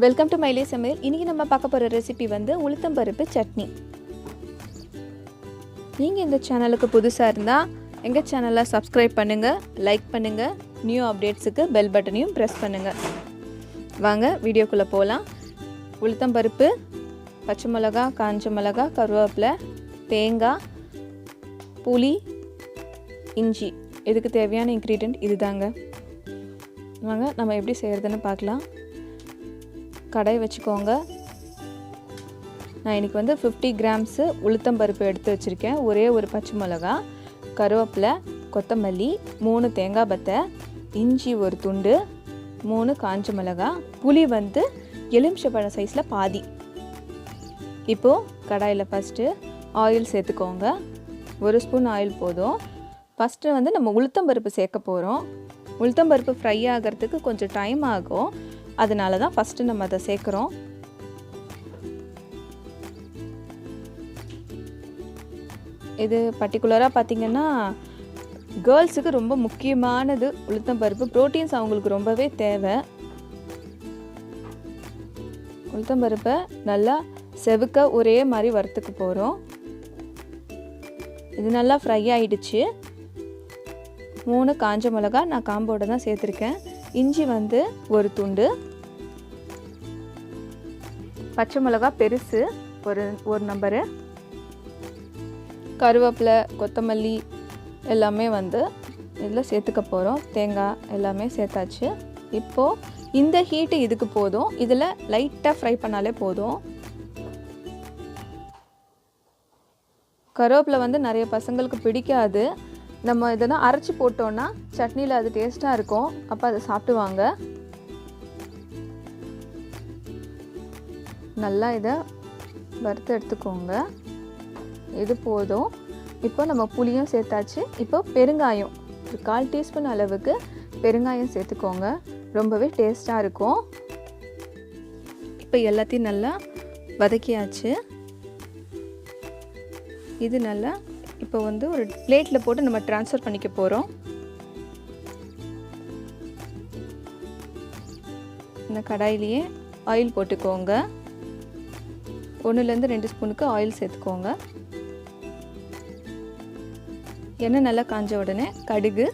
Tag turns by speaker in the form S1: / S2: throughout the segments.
S1: Welcome to MYLAI Samayal. இன்னைக்கு நம்ம பார்க்க போற ரெசிபி வந்து உளுத்தம் பருப்பு சட்னி. நீங்க இந்த சேனலுக்கு புதுசா இருந்தா எங்க சேனலை சப்ஸ்கிரைப் பண்ணுங்க, லைக் பண்ணுங்க, நியூ அப்டேட்ஸ்க்கு பெல் பட்டனையும் பிரஸ் பண்ணுங்க. வாங்க வீடியோக்குள்ள போலாம். உளுத்தம் பருப்பு, பச்சை மிளகாய், காஞ்ச மிளகாய், கருவேப்பிலை, தேங்காய், புளி, இஞ்சி இதுக்கு தேவையான இன்கிரிடியன்ட் இதுதாங்க. வாங்க நம்ம எப்படி செய்யறதுன்னு பார்க்கலாம். கடாய் வச்சுக்கோங்க. நான் இன்றைக்கி வந்து 50 கிராம்ஸ் உளுத்தம் பருப்பு எடுத்து வச்சுருக்கேன். ஒரே ஒரு பச்சை மிளகாய், கருவேப்பிலை, கொத்தமல்லி, 3 தேங்காய் பத்தை, இஞ்சி ஒரு துண்டு, 3 காஞ்ச மிளகாய், புளி வந்து எலுமிச்சைப்பழம் சைஸில் பாதி. இப்போது கடாயில் ஃபஸ்ட்டு ஆயில் சேர்த்துக்கோங்க. 1 ஸ்பூன் ஆயில் போதும். ஃபஸ்ட்டு வந்து நம்ம உளுத்தம் பருப்பு சேர்க்க போகிறோம். உளுத்தம் பருப்பு ஃப்ரை ஆகிறதுக்கு கொஞ்சம் டைம் ஆகும். அதனால தான் ஃபஸ்ட்டு நம்ம அதை சேர்க்குறோம். இது பர்டிகுலராக பார்த்திங்கன்னா கேர்ள்ஸுக்கு ரொம்ப முக்கியமானது உளுத்தம் பருப்பு. ப்ரோட்டீன்ஸ் அவங்களுக்கு ரொம்பவே தேவை. உளுத்தம் பருப்பை நல்லா செவுக்க ஒரே மாதிரி வறுத்துக்க போகிறோம். இது நல்லா ஃப்ரை ஆகிடுச்சு. 3 காஞ்ச மிளகா நான் காம்போட தான் சேர்த்துருக்கேன். இஞ்சி வந்து ஒரு துண்டு, பச்சை மிளகா பெருசு ஒரு நம்பரு, கருவேப்பிலை, கொத்தமல்லி எல்லாமே வந்து இதில் சேர்த்துக்க போகிறோம். தேங்காய் எல்லாமே சேர்த்தாச்சு. இப்போது இந்த ஹீட்டு இதுக்கு போதும். இதில் லைட்டாக ஃப்ரை பண்ணாலே போதும். கருவேப்பிலை வந்து நிறைய பசங்களுக்கு பிடிக்காது. நம்ம இதெல்லாம் அரைச்சி போட்டோன்னா சட்னியில் அது டேஸ்ட்டாக இருக்கும். அப்போ அதை சாப்பிடுவாங்க. நல்லா இதை வறுத்து எடுத்துக்கோங்க. இது போதும். இப்போ நம்ம புளியும் சேர்த்தாச்சு. இப்போ பெருங்காயம் ஒரு 1/4 டீஸ்பூன் அளவுக்கு பெருங்காயம் சேர்த்துக்கோங்க. ரொம்பவே டேஸ்ட்டாக இருக்கும். இப்போ எல்லாத்தையும் நல்லா வதக்கியாச்சு. இது நல்லா இப்போ வந்து ஒரு பிளேட்டில் போட்டு நம்ம ட்ரான்ஸ்ஃபர் பண்ணிக்க போகிறோம். இந்த கடாயிலேயே ஆயில் போட்டுக்கோங்க. 1லேருந்து 2 ஸ்பூனுக்கு ஆயில் சேர்த்துக்கோங்க. எண்ணெய் நல்லா காஞ்ச உடனே கடுகு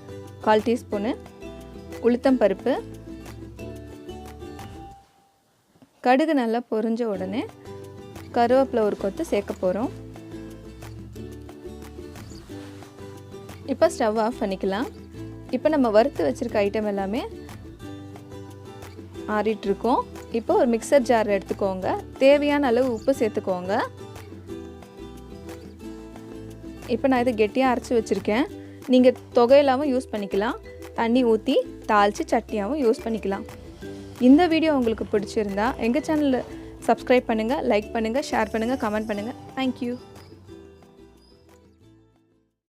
S1: 1/4 டீஸ்பூனு, உளுத்தம் பருப்பு, கடுகு நல்லா பொரிஞ்ச உடனே கருவேப்பிலை ஒரு கொத்து சேர்க்க போகிறோம். இப்போ ஸ்டவ் ஆஃப் பண்ணிக்கலாம். இப்போ நம்ம வறுத்து வச்சுருக்க ஐட்டம் எல்லாமே ஆறிட்டுருக்கோம். இப்போ ஒரு மிக்சர் ஜார் எடுத்துக்கோங்க. தேவையான அளவு உப்பு சேர்த்துக்கோங்க. இப்போ நான் இது கெட்டியாக அரைச்சி வச்சுருக்கேன். நீங்கள் தொகையிலாவும் யூஸ் பண்ணிக்கலாம். தண்ணி ஊற்றி தாளித்து சட்னியாகவும் யூஸ் பண்ணிக்கலாம். இந்த வீடியோ உங்களுக்கு பிடிச்சிருந்தா எங்கள் சேனலில் சப்ஸ்கிரைப் பண்ணுங்கள், லைக் பண்ணுங்கள், ஷேர் பண்ணுங்கள், கமெண்ட் பண்ணுங்கள். தேங்க்யூ.